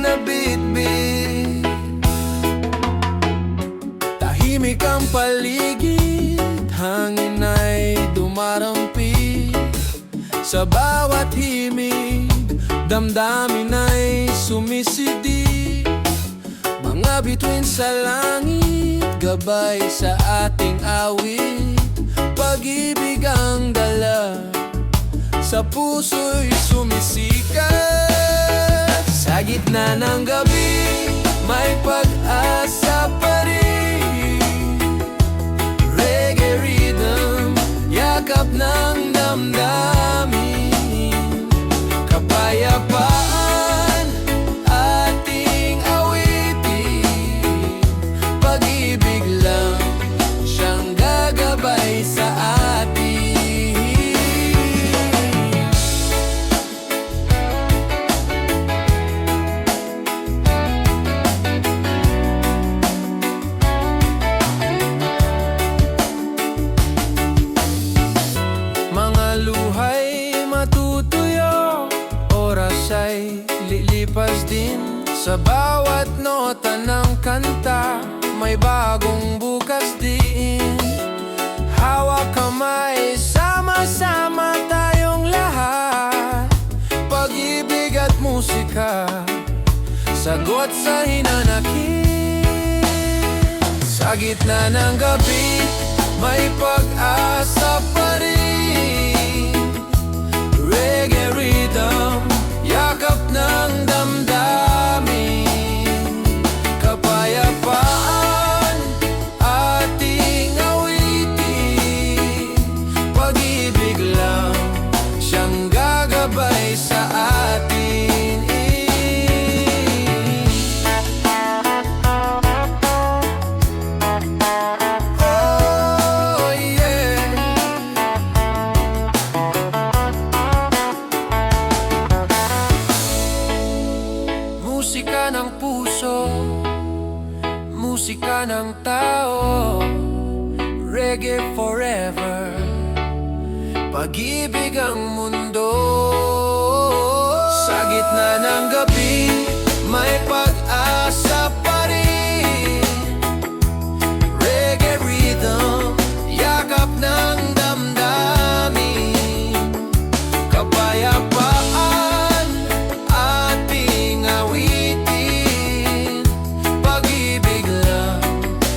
na bitbit. Tahimik ang paligid, hangin ay dumarampi. Sa bawat himig, damdamin ay sumisidi. Mga bituin sa langit, gabay sa ating awit. Pag-ibig ang dala, sa puso'y sumisikat. Sa gitna ng gabi, may pag-asa pa rin. Reggae rhythm, yakap ng damdamin. Kapayapaan, ating awitin. Pag-ibig lang, siyang gagabay sa atin. Mga luhay matutuyo, oras ay lilipas din. Sa bawat nota ng kanta, may bagong bukas din. Hawak kamay, sama-sama tayong lahat. Pag-ibig at musika, sagot sa hinanakit. Sa gitna ng gabi, may pag-asa pa rin. Reggae rhythm, yakap ng damdamin. Kapayapaan, ating awitin. Pag-ibig lang, siyang gagabay sa atin. Oh yeah. Musika ng puso, musika ng tao. Reggae forever, pag-ibig ang mundo. Sa gitna ng gabi, may pag-asa pa rin. Reggae rhythm, yakap ng damdamin. Kapayapaan, ating awitin. Pag-ibig lang,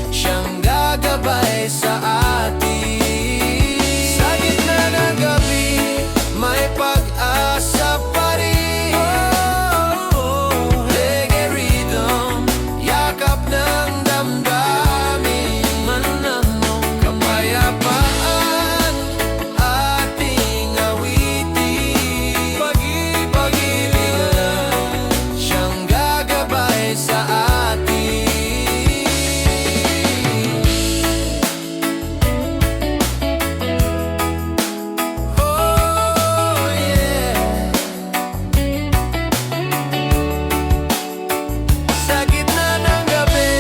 siyang gagabay sa atin. Sa gitna ng gabi, may pag-asa pa rin. Reggae rhythm, yakap ng damdamin. Kapayapaan, ating awitin. Pag-ibig lang, siyang gagabay sa atin. Oh yeah. Sa gitna ng gabi,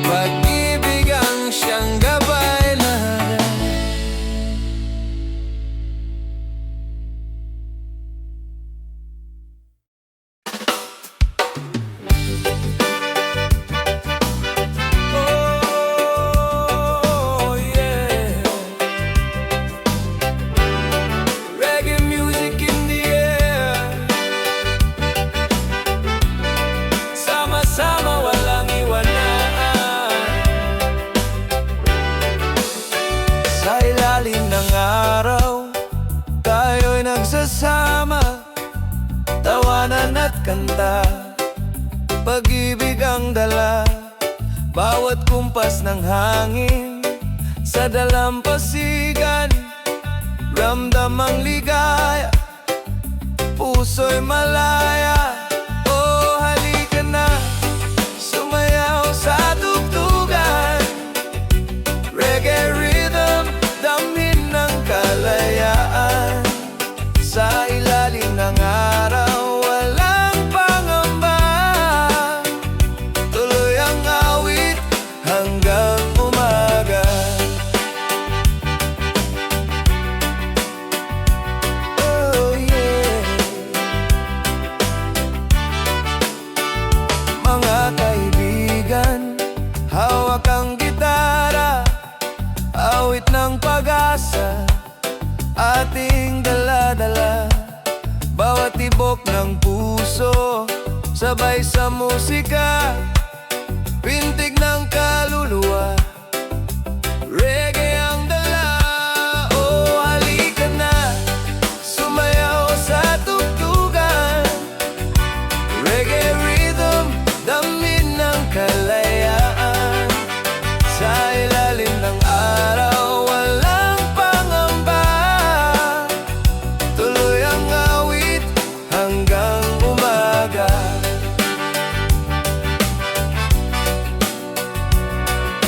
pag-ibig ang siyang gabay lahat. Oh yeah. Reggae music in the air. Sama-sama walang iwanan. Sa ilalim ng araw, tayo'y nagsasama. Tawanan at kanta, pag-ibig ang dala. Bawat kumpas ng hangin, sa dalampasigan, ramdam ang ligaya, puso'y malaya. Oh, halika na, sumayaw sa tugtugan. Reggae rhythm, damhin ng kalayaan. Sa ilalim ng araw, walang pangamba. Tuloy ang awit hanggang umaga. pag-asa ating dala-dala. Bawat tibok ng puso, sabay sa musika, pintig ng kaluluwa, reggae ang dala. Oh, halika na, sumayaw sa tugtugan, reggae rhythm, damhin ng kalayaan. Sa ilalim ng araw, walang pangamba, tuloy ang awit hanggang umaga.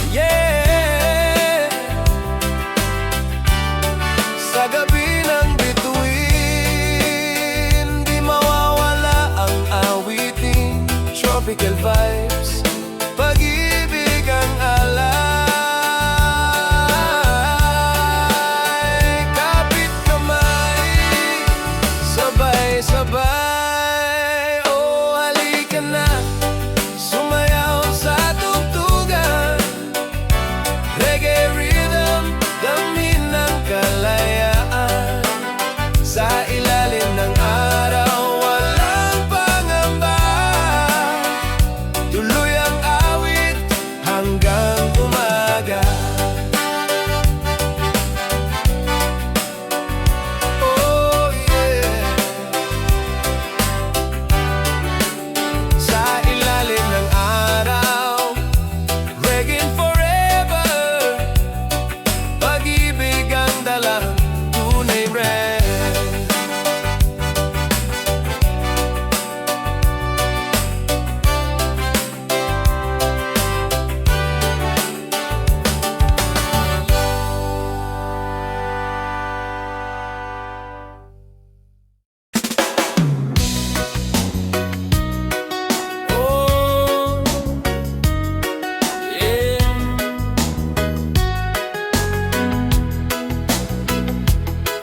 Yeah! Sa gabi ng bituin, di mawawala ang awiting tropical vibes, pag-ibig ang alay. Kapit kamay, sabay-sabay. Oh, halika na, sumayaw sa tugtugan, reggae rhythm, damhin ng kalayaan. Sa ilalim ng araw, walang pangamba, tuloy ang awit hanggang umaga. Oh yeah. Sa ilalim ng araw, reggae forever, pag-ibig ang dalang tunay red. Oh, yeah.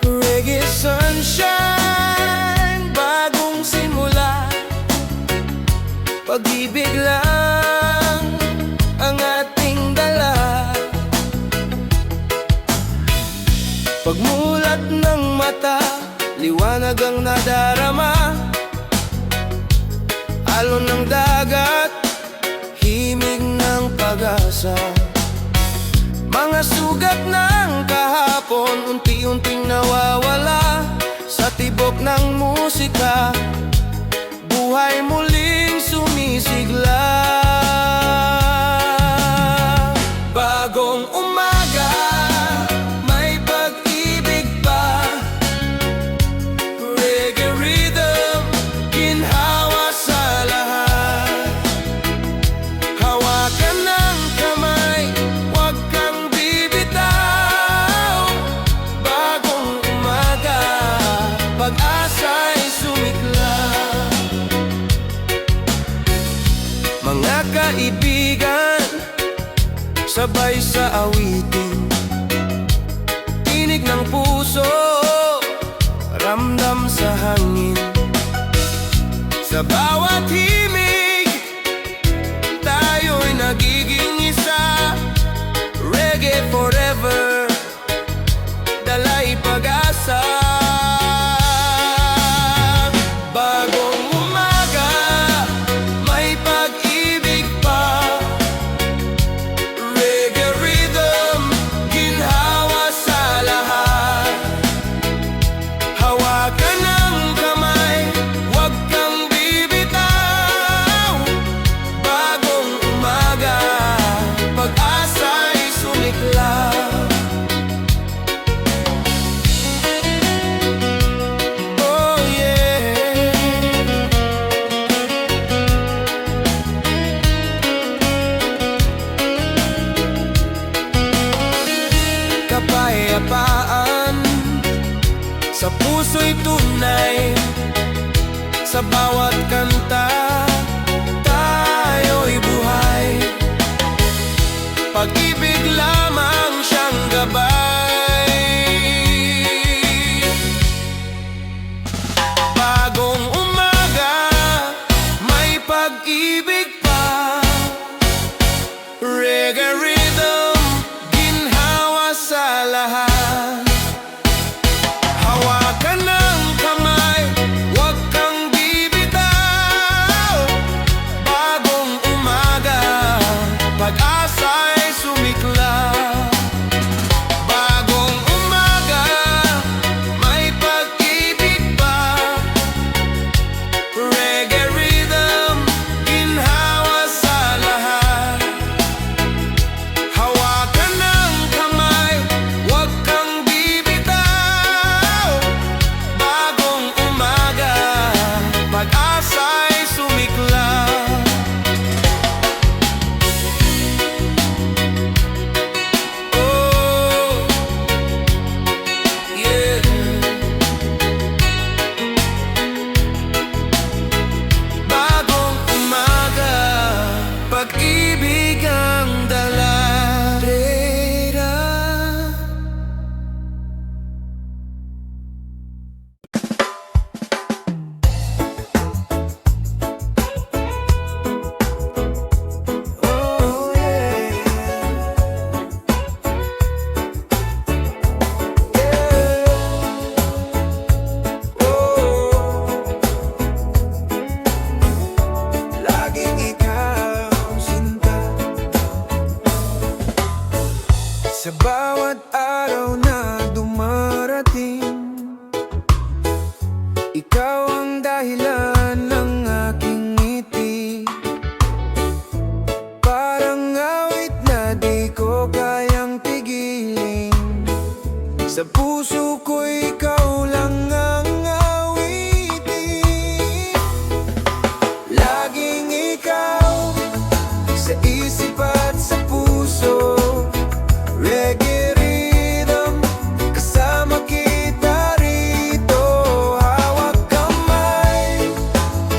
Reggae sunshine, bagong simula, pag-ibig lang ang ating dala. Pagmulat ng mata, liwanag ang nadarama, alon ng dagat, himig ng pag-asa. Mga sugat ng kahapon, unti-unting nawawala sa tibok ng musika, buhay muling sumisigla. Bagong umaga, may pag-ibig pa, reggae rhythm, ginhawa sa lahat. Hawakan ng kamay, huwag kang bibitaw. Bagong umaga, pag-asa'y sumiklab. Mga kaibigan, sabay sa awitin, tinig ng puso, ramdam sa hangin. Sa bawat himig, tayo'y nagiging isa, reggae forever, dalay pag-asa. Bagong umaga, may pag-ibig pa, reggae rhythm, ginhawa sa lahat. Hawakan ng kamay, huwag kang bibitaw. Bagong umaga, pag-asa'y sumiklab. Oh yeah. Kapayapaan sa puso'y tunay, sa bawat kanta, tayo'y buhay. Pag-ibig lamang siyang gabay. Bagong umaga, may pag-ibig pa, reggae rhythm, ginhawa sa lahat. Sa puso ko ikaw lang ang awitin. Laging ikaw sa isip at sa puso. Reggae rhythm, kasama kita rito. Hawak kamay,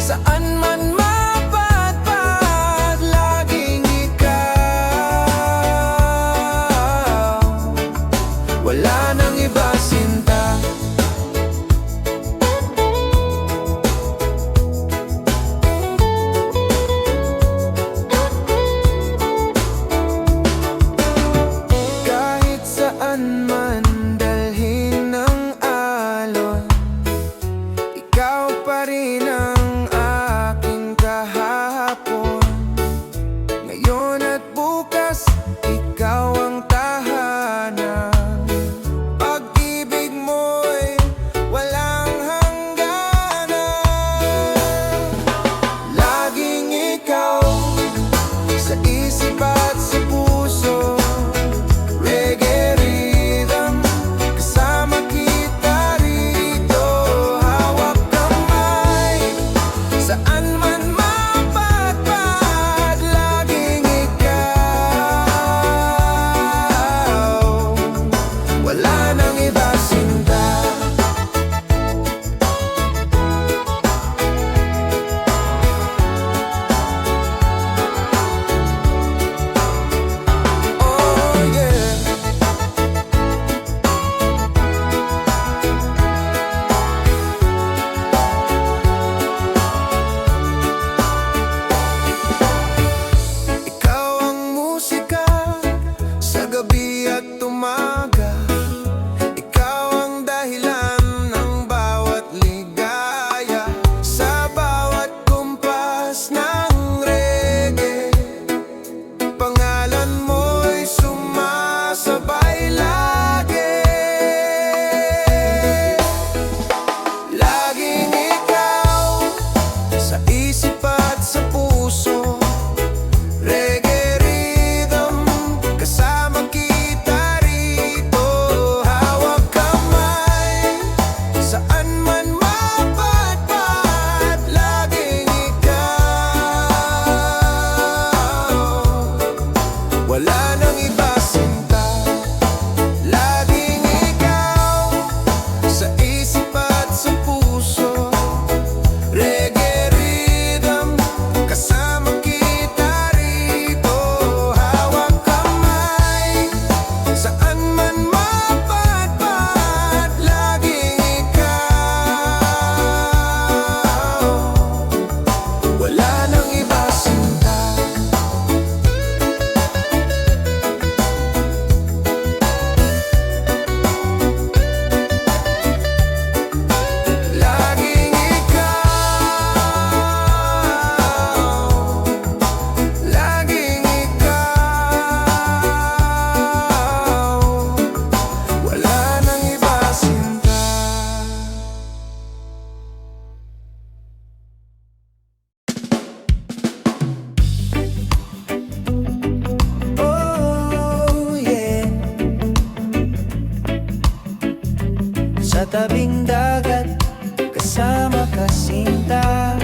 saan man mapadpad. Laging ikaw, wala nang iba sinta. Kahit saan man dalhin ng alon, ikaw pa rin ang aking kahapon. Ngayon at bukas, ikaw ang tahanan. Pag-ibig mo'y walang hangganan. Laging ikaw sa isip at sa puso. Reggae rhythm, kasama kita rito. Hawak kamay, saan man mapadpad. Laging ikaw, wala nang iba sinta. Oh yeah. Ikaw ang musika sa gabi at umaga. Ikaw ang dahilan ng bawat ligaya. Sa bawat kumpas ng reggae, pangalan mo'y sumasabay lagi. Laging ikaw sa isip at sa puso. Reggae rhythm, kasama kita rito. Hawak kamay, saan man mapadpad. Laging ikaw, wala nang iba sinta. Laging ikaw sa isip at sa puso. Reggae rhythm, kasama kita rito. Hawak kamay, saan man mapadpad. Laging ikaw, wala nang iba sinta. Laging ikaw, laging ikaw, wala nang iba sinta. Oh yeah. Sa tabing dagat, kasama ka sinta.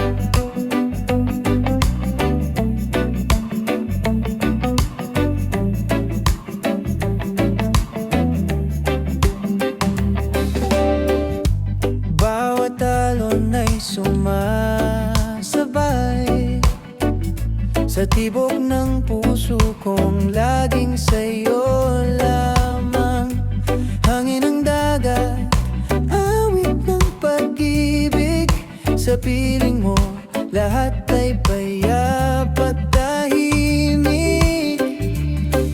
Bawat alon ay sumasabay sa tibok ng puso kong laging sa'yo lamang. Hangin ng dagat, awit ng pag-ibig. Sa piling mo, lahat ay payap at tahimik.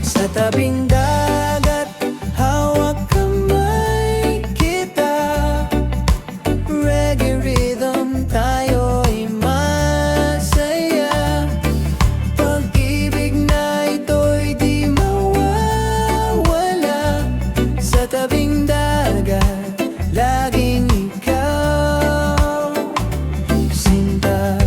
Sa tabing dagat, hawak kamay kita. Reggae rhythm, tayo'y masaya. Pag-ibig na ito'y di mawawala. Sa tabing dagat, laging ikaw, sinta.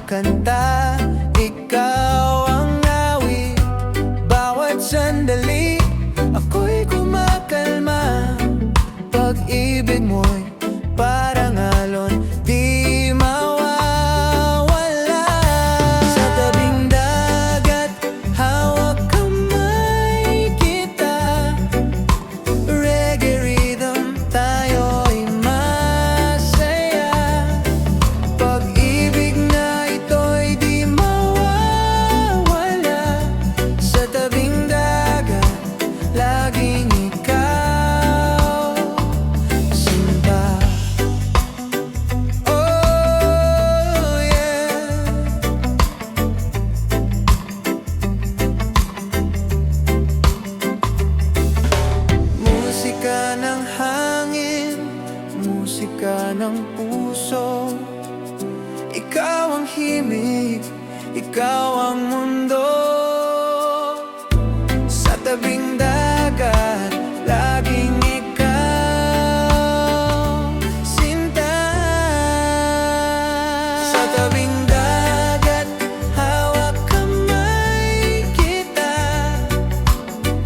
kanta, ikaw ang awit. Bawat sandali, ako'y kumakalma. Pag-ibig mo'y parang alon, di mawawala. Sa tabing dagat, hawak kamay kita. Reggae rhythm, tayo'y masaya. Pag-ibig na ito'y di mawawala. Sa tabing dagat, laging ikaw, sinta. Oh yeah. Musika ng hangin, musika ng puso. Ikaw ang himig, ikaw ang mundo. Sa tabing dagat, laging ikaw, sinta. Sa tabing dagat, hawak kamay kita.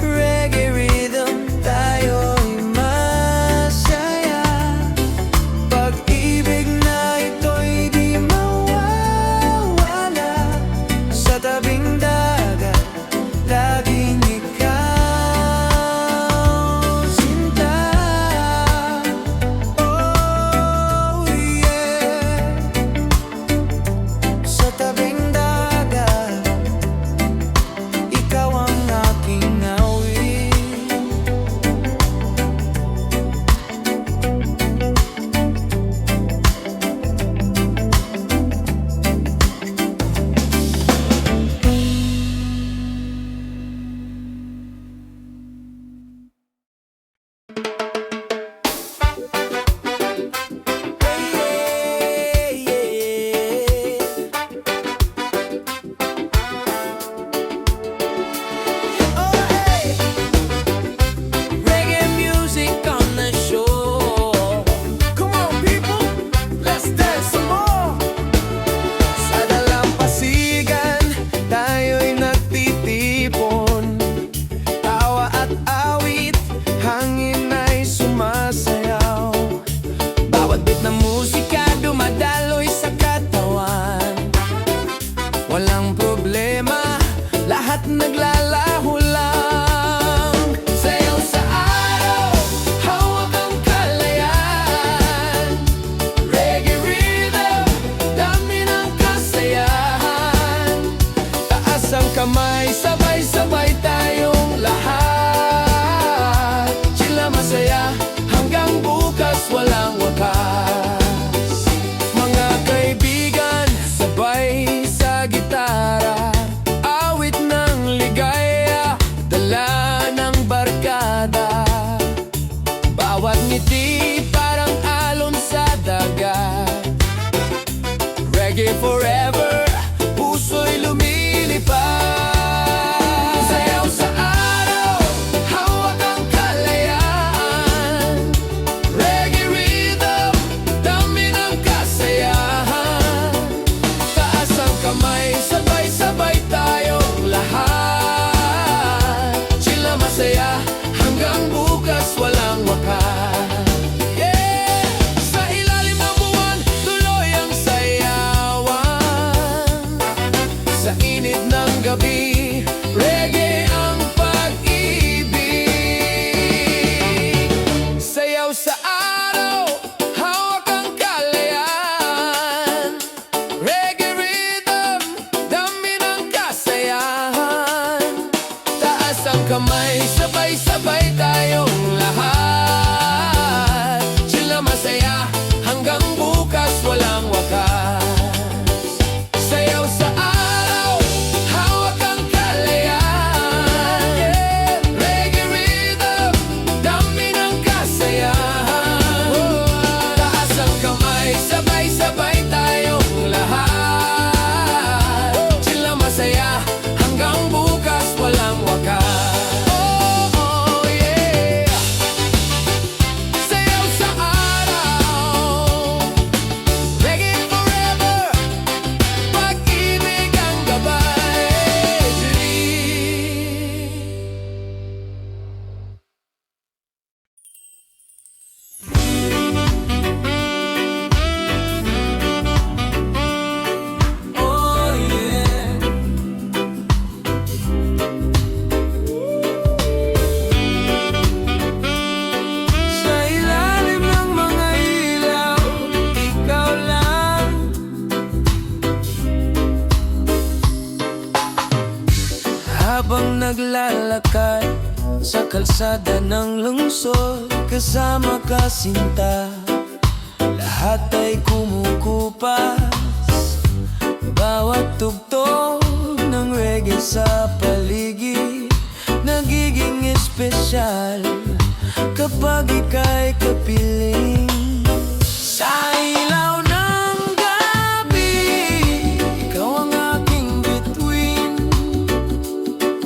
Reggae rhythm, tayo'y masaya. Pag-ibig na ito'y di mawawala. Sa tabing dagat, laging ikaw, sinta. Oh yeah. Sa tabing dagat, ikaw ang aking awit. Reggae music on the shore. Come on people, let's dance some more. Sa dalampasigan, tayo'y nagtitipon. Tawa at awit, hangin ay sumasayaw. Bawat beat ng musika dumadaloy sa katawan. Walang problema, lahat naglalaho lang. Sayaw sa araw, hawak ang kalayaan. Reggae rhythm, dami ng kasayahan. Taas ang kamay, sabay-sabay tayong lahat. Sila masaya, hanggang bukas walang wakas. Mga kaibigan, sabay sa gitara. Awit ng ligaya, dala ng barkada. Bawat ngiti parang alon sa dagat. Reggae forever, puso'y lumilipad. Sayaw sa araw, hawak ang kalayaan. Reggae rhythm, dami ng kasayahan. Taas ang kamay, sabay-sabay tayong lahat. Sila masaya, hanggang bukas walang wakas. Yeah! Sa ilalim ng buwan, tuloy ang sayawan. Sa init ng gabi, reggae ang pag-ibig. Sayaw sa araw, hawak ang kalayaan. Reggae rhythm, dami ng kasayahan. Taas ang kamay, sabay-sabay tayong lahat. Sila masaya, hanggang bukas walang wakas. Sayaw sa araw, hawak ang kalayaan. Yeah. Reggae rhythm, dami ng kasayahan. Taas ang kamay, sabay-sabay tayong lahat. Sila masaya, hanggang bukas walang wakas. Oh, oh yeah. Habang naglalakad sa kalsada ng lungsod, kasama ka sinta, lahat ay kumukupas. Bawat tugtog ng reggae sa paligid nagiging espesyal kapag ika'y kapiling. Sa ilaw ng gabi, ikaw ang aking bituin.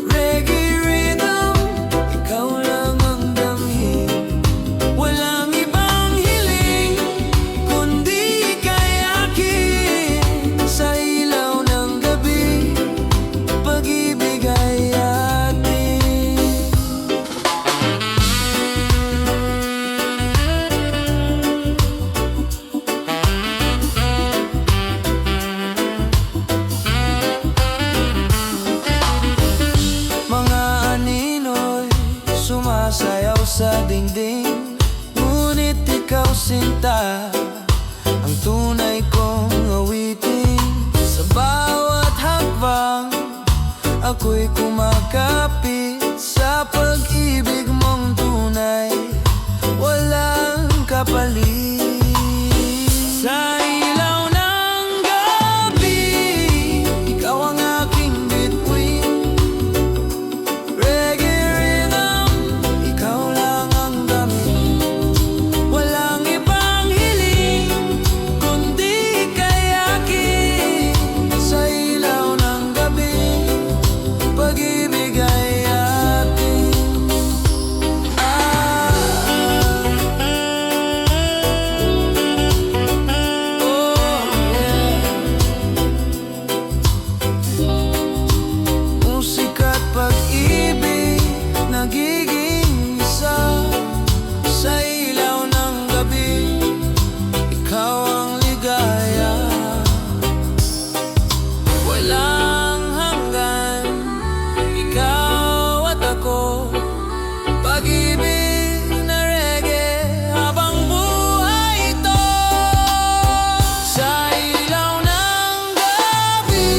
Reggae rhythm, ikaw lang ang damhin. Walang ibang hiling kundi ika'y akin. Sa ilaw ng gabi, pag-ibig ay atin. Mga anino'y sumasayaw sa dingding, ngunit ikaw sinta, ang tunay kong awitin. Sa bawat hakbang, ako'y kumakapit sa pag-ibig mong tunay, walang kapalit. Sa ilaw ng gabi, ikaw ang aking bituin. Reggae rhythm, ikaw lang ang dami. Walang ibang hiling kundi ika'y akin. Sa ilaw ng gabi, pag-ibig ay atin. Musika't pag-ibig nagiging isa. Sa ilaw ng gabi, ikaw ang ligaya. Walang hanggan, ikaw at ako. Pag-ibig na reggae habang buhay ito. Sa ilaw ng gabi,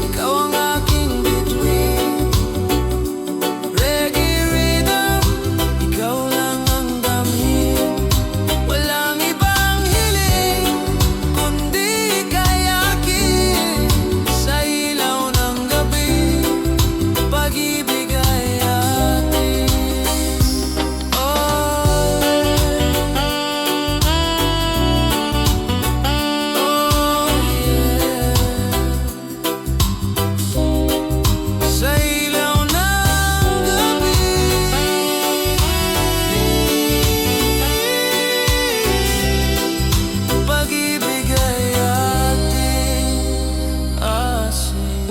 ikaw ang aking bituin. Reggae rhythm, ikaw lang ang damhin. Walang ibang hiling kundi ika'y akin. Sa ilaw ng gabi, pag-ibig ay atin. Sa ilaw ng gabi, pag-ibig ay ating asin.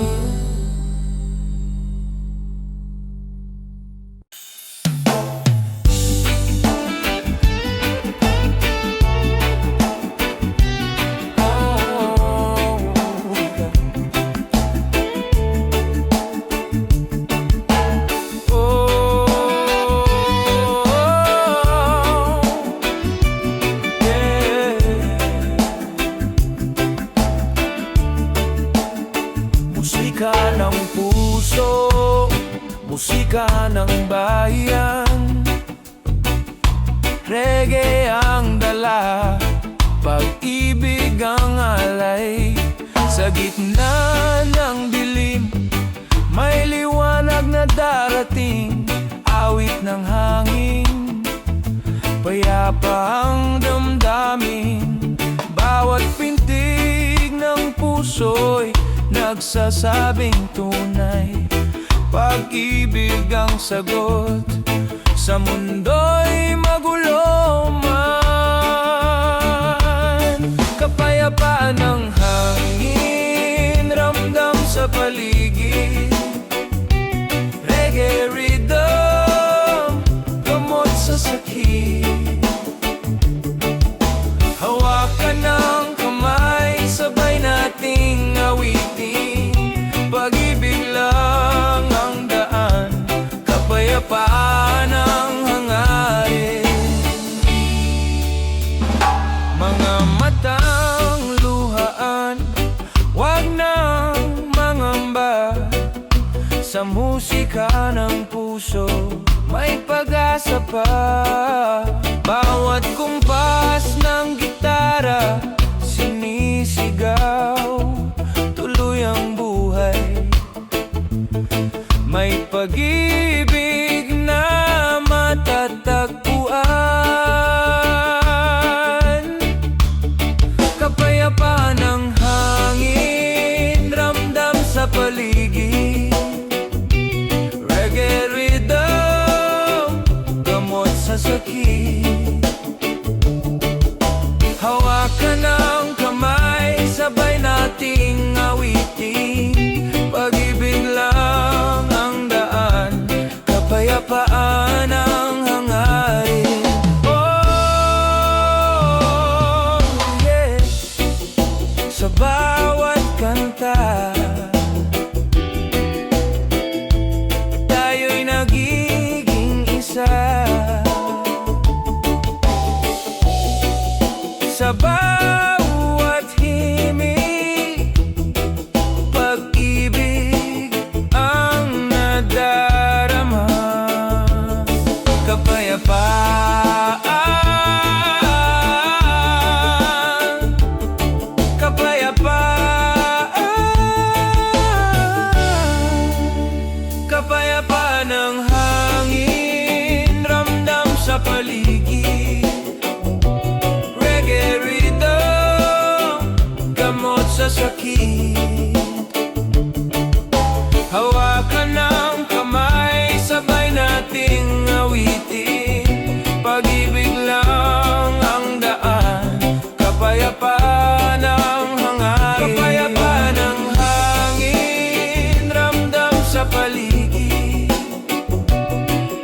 Musika ng puso, musika ng bayan. Reggae ang dala, pag-ibig ang alay. Sa gitna ng dilim, may liwanag na darating. Awit ng hangin, payapa ang damdamin. Bawat pintig ng puso'y nagsasabing tunay. Pag-ibig ang sagot sa mundo'y magulo man. Kapayapaan ng hangin, ramdam sa paligid. Reggae rhythm, gamot sa sakit. Hawakan ng kamay, sabay nating awitin. Pag-ibig lang ang daan, kapayapaan ang hangarin. Mga matang luhaan, wag nang mangamba. musika ng puso, may pag-asa pa. Bawat kumpas ng gitara, sinisigaw, tuloy ang buhay. May pag-ibig na matatagpuan, kapayapaan ng hangin, ramdam sa paligid. Reggae rhythm, gamot sa sakit. Hawakan ng kamay, sabay nating awitin. Pag-ibig lang ang daan, kapayapaan ang hangarin. Oh, yeah. Sa bawat kanta, tayo'y nagiging isa. Sa bawat himig, pag-ibig ang nadarama. Kapayapaan, kapayapaan, kapayapaan ng hangin, ramdam sa paligid. Reggae rhythm, gamot sa sakit. Hawakan ng kamay, sabay nating awitin. Pag-ibig lang ang daan, kapayapaan ang hangarin. Kapayapaan ang hangin, ramdam sa paligid.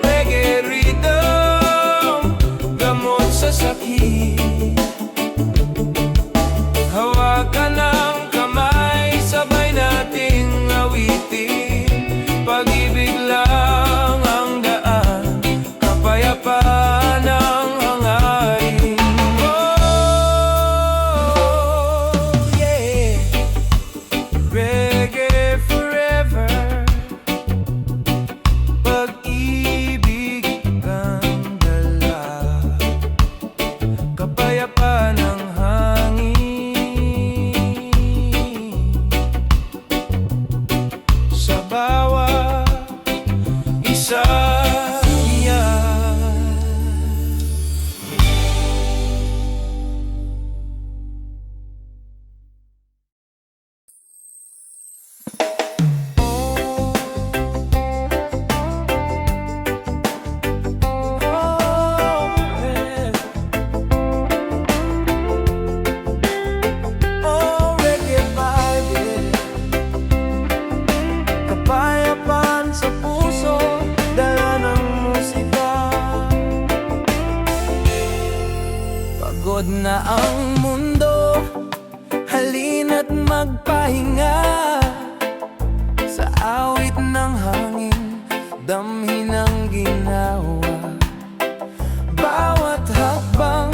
Reggae rhythm, gamot sa sakit. Hawakan ng kamay, sabay nating awitin. Pag-ibig lang ang daan, kapayapaan ang hangarin. Oh, yeah. Reggae forever, pag-ibig ang dala, kapayapaan ang hangin. Sa bawat isa yan. Oh, reggae vibe, kapayapaan sa puso, dala ng musika. Pagod na ang mundo, halina't magpahinga. Sa awit ng hangin, damhin ang ginawa. Bawat hakbang,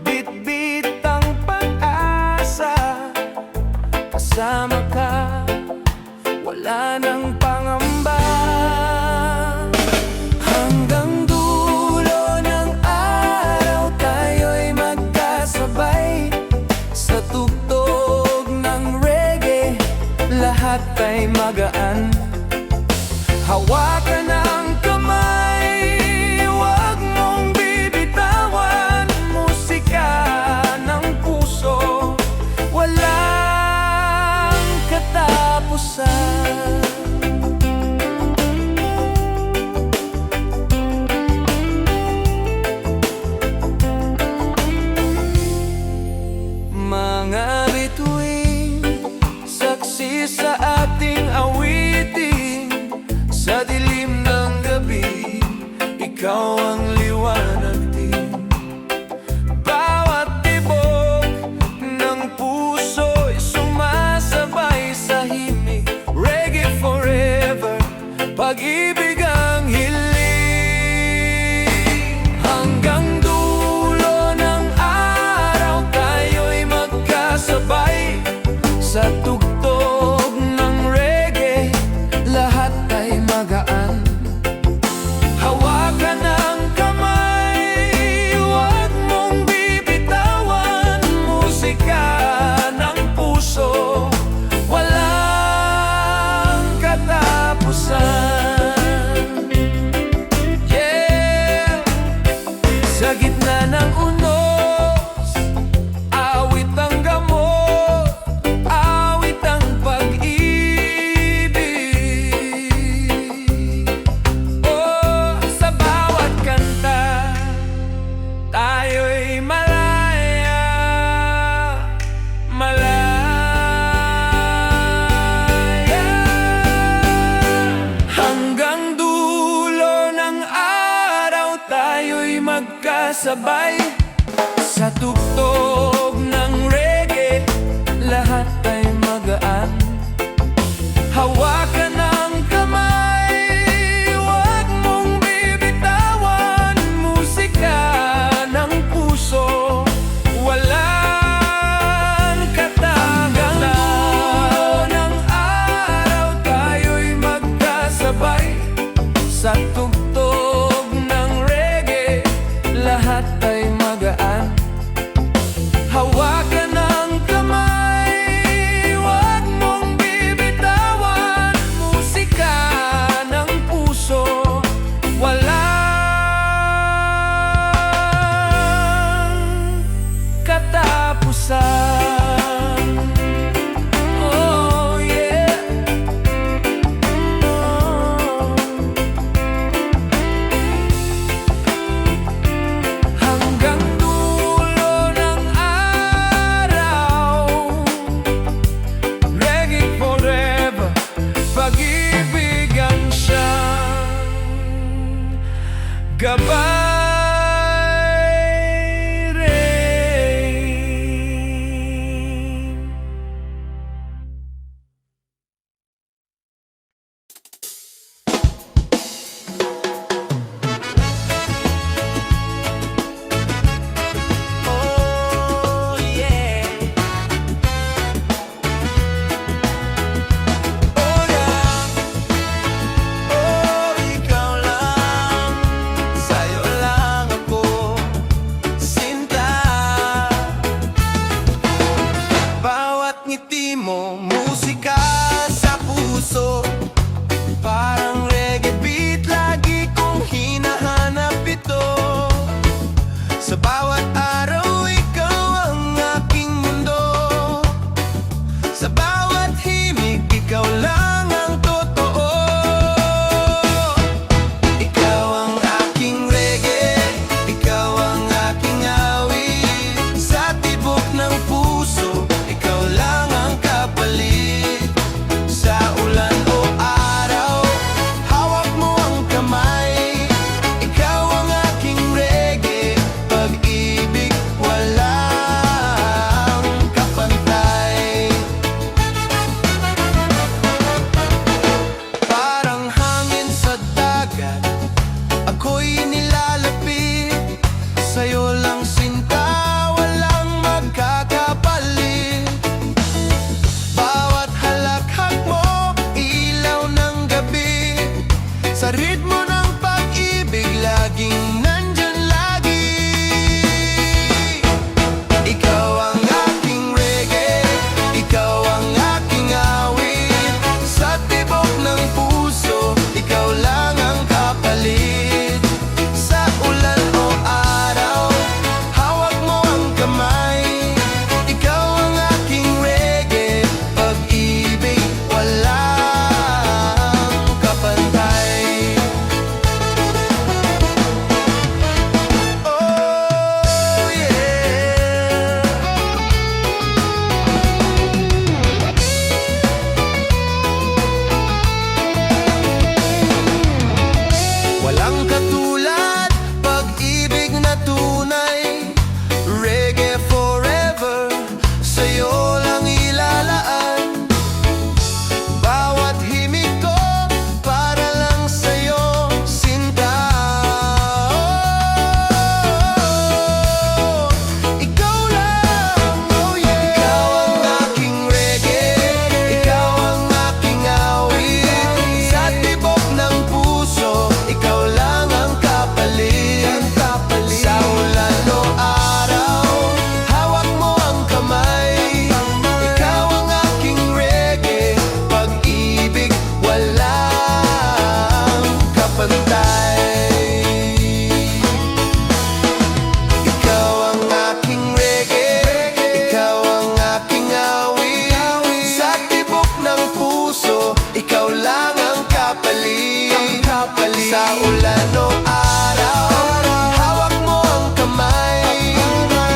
bit-bit ang pag-asa. Kasama ka, wala nang pangamba. Hanggang dulo ng araw, tayo'y magkasabay. Sa tugtog ng reggae, lahat ay magaan. Hawakan ang kamay, huwag mong bibitawan. Musika ng puso, walang katapusan. Mga bituin, saksi sa ating awitin. Sa dilim ng gabi, ikaw ang liwanag din. Bawat tibok ng puso'y sumasabay sa himig. Reggae forever, pag-ibig ang hiling. Hanggang dulo ng araw, tayo'y magkasabay. Sa tugtog ng reggae, lahat ay magkasabay sa tugtog ng reggae, lahat ay magaan. Hawakan ang kamay, huwag mong bibitawan. Musika ng puso, walang katanggalan. Ng araw tayo'y magkasabay sa tugtog ng reggae, lahat ay magaan. Hawakan ang kamay, huwag mong bibitawan. Musika ng puso, walang katapusan. Oh yeah. Hanggang dulo ng araw, reggae forever, pag-ibig ang siyang gabay. Oh yeah. Oh yeah. Oh, ikaw lang, sa'yo lang ako sinta. Bawat ngiti mo, musika sa puso, parang reggae beat, lagi kong hinahanap ito. Sa bawat araw, ikaw ang aking mundo. Sa bawat himig, ikaw lang ang totoo. Ikaw ang aking reggae, ikaw ang aking awit. Sa tibok ng puso, ikaw lang ang kapalit. Sa ulan o araw, hawak mo ang kamay. Ikaw ang aking reggae, pag-ibig walang kapantay. Parang hangin sa dagat, ako'y nilalapit. Sa'yo lang sinta, walang magkakapalit. Bawat halakhak mo, ilaw ng gabi. Sa ritmo ng pag-ibig, laging nandyan lagi. Ikaw ang aking reggae, ikaw ang aking awit. Sa tibok ng puso, ikaw lang ang kapalit. Sa ulan o araw, hawak mo ang kamay. Ikaw ang aking reggae, pag-ibig walang kapantay. Oh yeah. Walang katulad, pag-ibig na tunay. Reggae forever, sa'yo lang ilalaan. Bawat himig ko, para lang sa'yo sinta. Oh, ikaw lang, oh yeah. Ikaw ang aking reggae, ikaw ang aking awit. Sa tibok ng puso, ikaw lang ang kapalit. Sa ulan o araw, hawak mo ang kamay. Ikaw ang aking reggae, pag-ibig walang kapantay. Ikaw ang aking reggae, ikaw ang aking awit. Sa tibok ng puso, ikaw lang ang kapalit. Sa ulan o araw, hawak mo ang kamay.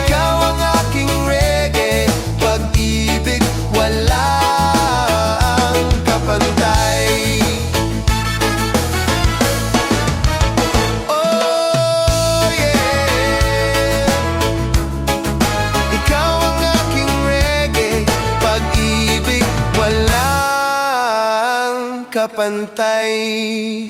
Ikaw ang aking reggae, pag-ibig walang kapantay. Oh yeah. kapantay.